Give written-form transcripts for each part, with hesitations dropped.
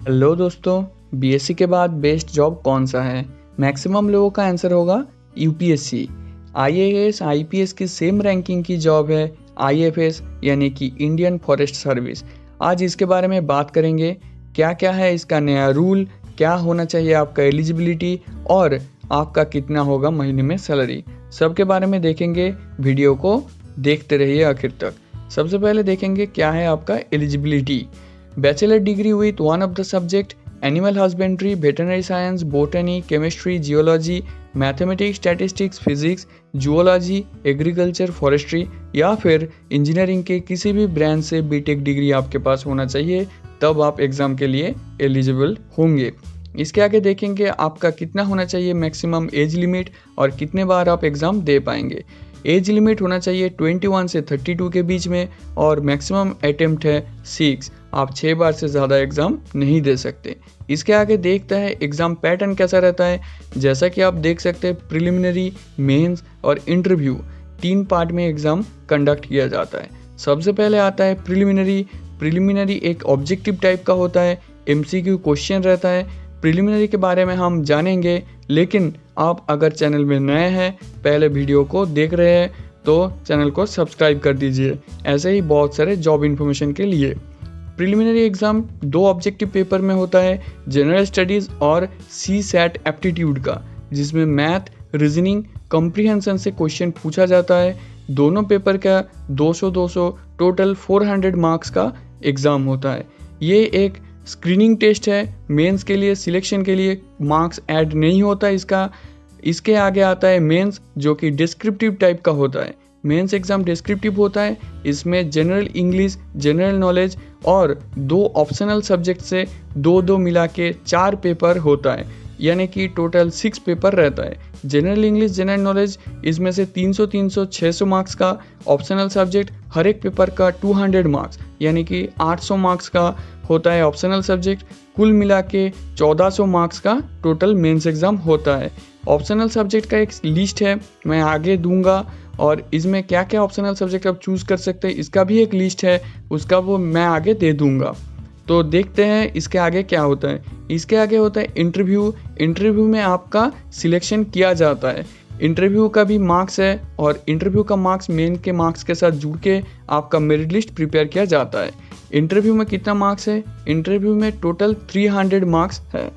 Hello दोस्तों, BSc के बाद बेस्ट जॉब कौन सा है? मैक्सिमम लोगों का आंसर होगा यूपीएससी। आईएएस आईपीएस की सेम रैंकिंग की जॉब है आईएफएस यानी कि इंडियन फॉरेस्ट सर्विस। आज इसके बारे में बात करेंगे, क्या क्या है इसका नया रूल, क्या होना चाहिए आपका एलिजिबिलिटी और आपका कितना होगा महीने में सैलरी, सबके बारे में देखेंगे। वीडियो को देखते रहिए आखिर तक। सबसे पहले देखेंगे क्या है आपका eligibility. Bachelor degree with one of the subject animal husbandry, veterinary science, botany, chemistry, geology, mathematics, statistics, physics, zoology, agriculture, forestry या फिर इंजीनियरिंग के किसी भी ब्रांच से बीटेक डिग्री आपके पास होना चाहिए, तब आप एग्ज़ाम के लिए एलिजिबल होंगे। इसके आगे देखेंगे आपका कितना होना चाहिए मैक्सिमम एज लिमिट और कितने बार आप एग्ज़ाम दे पाएंगे। एज लिमिट होना चाहिए 21 से 32 के बीच में और मैक्सिमम अटेम्प्ट है 6। आप 6 बार से ज़्यादा एग्ज़ाम नहीं दे सकते। इसके आगे देखते हैं एग्ज़ाम पैटर्न कैसा रहता है। जैसा कि आप देख सकते हैं, प्रिलिमिनरी, मेंस और इंटरव्यू 3 पार्ट में एग्ज़ाम कंडक्ट किया जाता है। सबसे पहले आता है प्रिलिमिनरी। प्रिलिमिनरी एक ऑब्जेक्टिव टाइप का होता है, एमसीक्यू क्वेश्चन रहता है। प्रिलिमिनरी के बारे में हम जानेंगे, लेकिन आप अगर चैनल में नए हैं, पहले वीडियो को देख रहे हैं, तो चैनल को सब्सक्राइब कर दीजिए ऐसे ही बहुत सारे जॉब इन्फॉर्मेशन के लिए। प्रिलिमिनरी एग्ज़ाम 2 ऑब्जेक्टिव पेपर में होता है, जनरल स्टडीज़ और CSAT एप्टीट्यूड का, जिसमें मैथ, रीजनिंग, कॉम्प्रिहेंशन से क्वेश्चन पूछा जाता है। दोनों पेपर का 200-200 टोटल 400 मार्क्स का एग्ज़ाम होता है। ये एक स्क्रीनिंग टेस्ट है, मेंस के लिए सिलेक्शन के लिए मार्क्स ऐड नहीं होता इसका। इसके आगे आता है मेंस, जो कि डिस्क्रिप्टिव टाइप का होता है। मेंस एग्ज़ाम डिस्क्रिप्टिव होता है। इसमें जनरल इंग्लिश, जनरल नॉलेज और 2 ऑप्शनल सब्जेक्ट से 2-2 मिला के 4 पेपर होता है, यानी कि टोटल 6 पेपर रहता है। जनरल इंग्लिश, जनरल नॉलेज, इसमें से 300-300 600 मार्क्स का, ऑप्शनल सब्जेक्ट हर एक पेपर का 200 मार्क्स यानी कि 800 मार्क्स का होता है ऑप्शनल सब्जेक्ट। कुल मिला के 1400 मार्क्स का टोटल मेंस एग्ज़ाम होता है। ऑप्शनल सब्जेक्ट का एक लिस्ट है, मैं आगे दूंगा, और इसमें क्या क्या ऑप्शनल सब्जेक्ट आप चूज़ कर सकते हैं इसका भी एक लिस्ट है, उसका वो मैं आगे दे दूंगा। तो देखते हैं इसके आगे क्या होता है। इसके आगे होता है इंटरव्यू। इंटरव्यू में आपका सिलेक्शन किया जाता है। इंटरव्यू का भी मार्क्स है और इंटरव्यू का मार्क्स मेन के मार्क्स के साथ जुड़ के आपका मेरिट लिस्ट प्रिपेयर किया जाता है। इंटरव्यू में कितना मार्क्स है? इंटरव्यू में टोटल 300 मार्क्स है।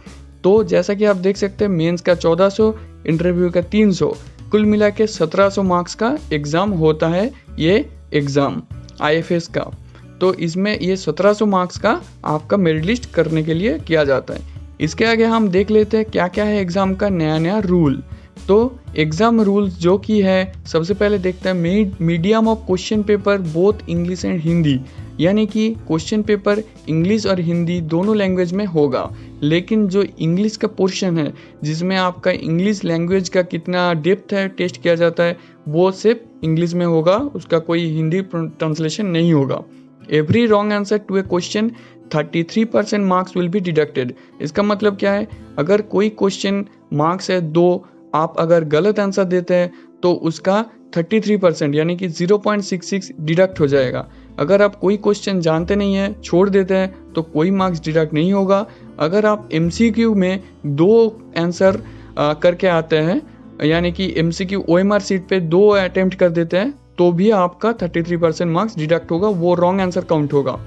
तो जैसा कि आप देख सकते हैं, मेंस का 1400, इंटरव्यू का 300, कुल मिला के 1700 मार्क्स का एग्ज़ाम होता है ये एग्ज़ाम आईएफएस का। तो इसमें ये 1700 मार्क्स का आपका मेरिट लिस्ट करने के लिए किया जाता है। इसके आगे हम देख लेते हैं क्या क्या है एग्ज़ाम का नया नया रूल। तो एग्ज़ाम रूल्स जो कि है, सबसे पहले देखते हैं medium of question paper both English and Hindi, यानी कि क्वेश्चन पेपर इंग्लिश और हिंदी दोनों लैंग्वेज में होगा। लेकिन जो इंग्लिश का पोर्शन है, जिसमें आपका इंग्लिश लैंग्वेज का कितना डेप्थ है टेस्ट किया जाता है, वो सिर्फ इंग्लिश में होगा, उसका कोई हिंदी ट्रांसलेशन नहीं होगा। Every wrong answer to a question 33% marks will be deducted. इसका मतलब क्या है? अगर कोई क्वेश्चन मार्क्स है 2, आप अगर गलत आंसर देते हैं तो उसका 33% यानी कि 0.66 डिडक्ट हो जाएगा। अगर आप कोई क्वेश्चन जानते नहीं हैं, छोड़ देते हैं, तो कोई मार्क्स डिडक्ट नहीं होगा। अगर आप एमसीक्यू में 2 आंसर करके आते हैं, यानी कि एमसीक्यू ओएमआर सीट पे 2 अटेम्प्ट कर देते हैं, तो भी आपका 33% मार्क्स डिडक्ट होगा, वो रॉन्ग आंसर काउंट होगा।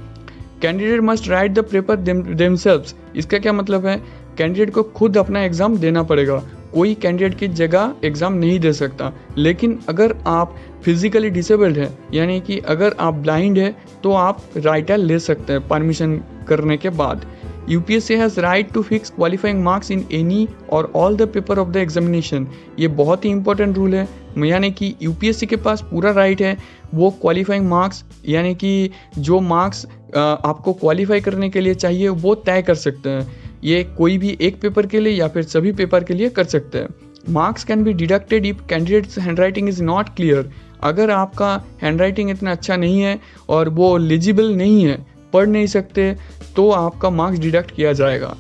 Candidate must write the paper themselves. इसका क्या मतलब है? कैंडिडेट को खुद अपना एग्ज़ाम देना पड़ेगा, कोई कैंडिडेट की जगह एग्ज़ाम नहीं दे सकता। लेकिन अगर आप फिजिकली डिसेबल्ड हैं, यानी कि अगर आप ब्लाइंड है, तो आप राइटर ले सकते हैं परमिशन करने के बाद। UPSC has right to fix qualifying marks in any or all the paper of the examination. ये बहुत ही इंपॉर्टेंट रूल है, यानी कि यूपीएससी के पास पूरा राइट है, वो क्वालिफाइंग मार्क्स यानी कि जो मार्क्स आपको क्वालिफाई करने के लिए चाहिए वो तय कर सकते हैं। ये कोई भी एक पेपर के लिए या फिर सभी पेपर के लिए कर सकते हैं। Marks can be deducted if candidates handwriting is not clear. अगर आपका हैंडराइटिंग इतना अच्छा नहीं है और वो एलिजिबल नहीं है, पढ़ नहीं सकते, तो आपका मार्क्स डिडक्ट किया जाएगा।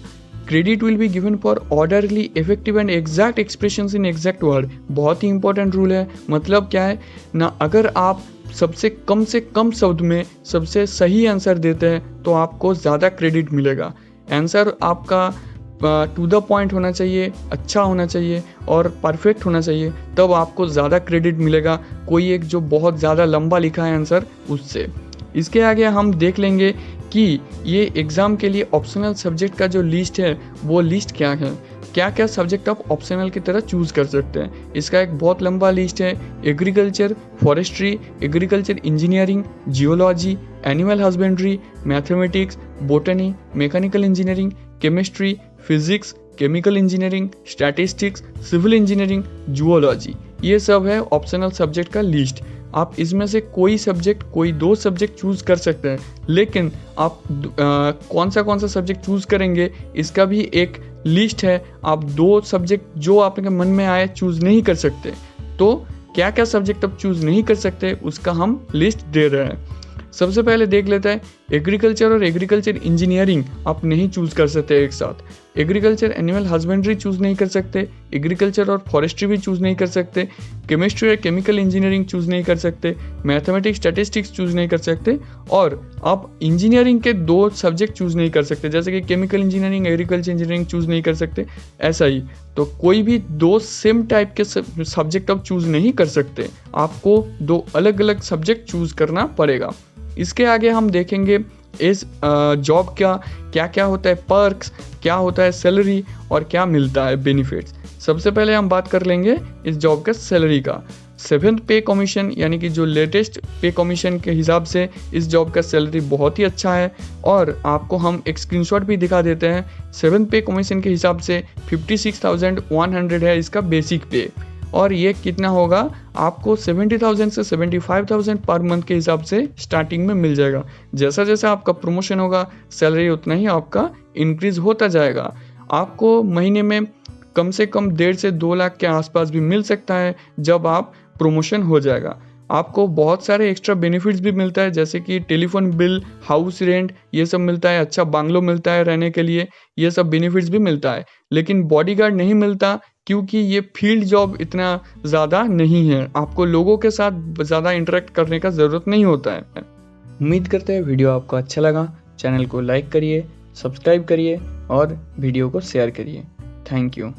Credit will be given for orderly, effective and exact expressions in exact word. बहुत ही इंपॉर्टेंट रूल है। मतलब क्या है ना, अगर आप सबसे कम शब्द में सबसे सही आंसर देते हैं तो आपको ज़्यादा क्रेडिट मिलेगा। आंसर आपका टू द पॉइंट होना चाहिए, अच्छा होना चाहिए और परफेक्ट होना चाहिए, तब आपको ज़्यादा क्रेडिट मिलेगा कोई एक जो बहुत ज़्यादा लंबा लिखा है आंसर उससे। इसके आगे हम देख लेंगे कि ये एग्ज़ाम के लिए ऑप्शनल सब्जेक्ट का जो लिस्ट है वो लिस्ट क्या है, क्या क्या सब्जेक्ट आप ऑप्शनल की तरह चूज़ कर सकते हैं। इसका एक बहुत लंबा लिस्ट है। Agriculture, forestry, agriculture engineering, geology, animal husbandry, mathematics, botany, mechanical engineering, chemistry, physics, chemical engineering, statistics, civil engineering, zoology, ये सब है ऑप्शनल सब्जेक्ट का लिस्ट। आप इसमें से कोई सब्जेक्ट, कोई 2 सब्जेक्ट चूज़ कर सकते हैं, लेकिन आप कौन सा सब्जेक्ट चूज़ करेंगे इसका भी एक लिस्ट है। आप 2 सब्जेक्ट जो आपके मन में आए चूज़ नहीं कर सकते। तो क्या क्या सब्जेक्ट आप चूज़ नहीं कर सकते उसका हम लिस्ट दे रहे हैं। सबसे पहले देख लेते हैं एग्रीकल्चर और एग्रीकल्चर इंजीनियरिंग आप नहीं चूज़ कर सकते एक साथ। एग्रीकल्चर एनिमल हस्बेंड्री चूज़ नहीं कर सकते, एग्रीकल्चर और फॉरेस्ट्री भी चूज़ नहीं कर सकते, केमिस्ट्री और केमिकल इंजीनियरिंग चूज़ नहीं कर सकते, मैथमेटिक्स स्टैटिस्टिक्स चूज़ नहीं कर सकते, और आप इंजीनियरिंग के 2 सब्जेक्ट चूज़ नहीं कर सकते, जैसे कि chemical engineering, agriculture engineering choose नहीं कर सकते। ऐसा ही तो कोई भी 2 सेम टाइप के सब्जेक्ट आप चूज़ नहीं कर सकते, आपको 2 अलग अलग सब्जेक्ट चूज़ करना पड़ेगा। इसके आगे हम देखेंगे इस जॉब का क्या क्या होता है, पर्क्स क्या होता है, सैलरी और क्या मिलता है बेनिफिट्स। सबसे पहले हम बात कर लेंगे इस जॉब का सैलरी का। 7th पे कमीशन यानी कि जो लेटेस्ट पे कमीशन के हिसाब से इस जॉब का सैलरी बहुत ही अच्छा है, और आपको हम एक स्क्रीनशॉट भी दिखा देते हैं। 7th पे कमीशन के हिसाब से 56,100 है इसका बेसिक पे, और ये कितना होगा आपको 70,000 से 75,000 पर मंथ के हिसाब से स्टार्टिंग में मिल जाएगा। जैसा जैसा आपका प्रमोशन होगा सैलरी उतना ही आपका इंक्रीज होता जाएगा। आपको महीने में कम से कम 1.5 से 2 लाख के आसपास भी मिल सकता है जब आप प्रमोशन हो जाएगा। आपको बहुत सारे एक्स्ट्रा बेनिफिट्स भी मिलता है, जैसे कि टेलीफोन बिल, हाउस रेंट, ये सब मिलता है, अच्छा बांग्लो मिलता है रहने के लिए, ये सब बेनिफिट्स भी मिलता है। लेकिन बॉडीगार्ड नहीं मिलता क्योंकि ये फील्ड जॉब इतना ज़्यादा नहीं है, आपको लोगों के साथ ज़्यादा इंटरेक्ट करने का ज़रूरत नहीं होता है। उम्मीद करते हैं वीडियो आपको अच्छा लगा। चैनल को लाइक करिए, सब्सक्राइब करिए और वीडियो को शेयर करिए। Thank you.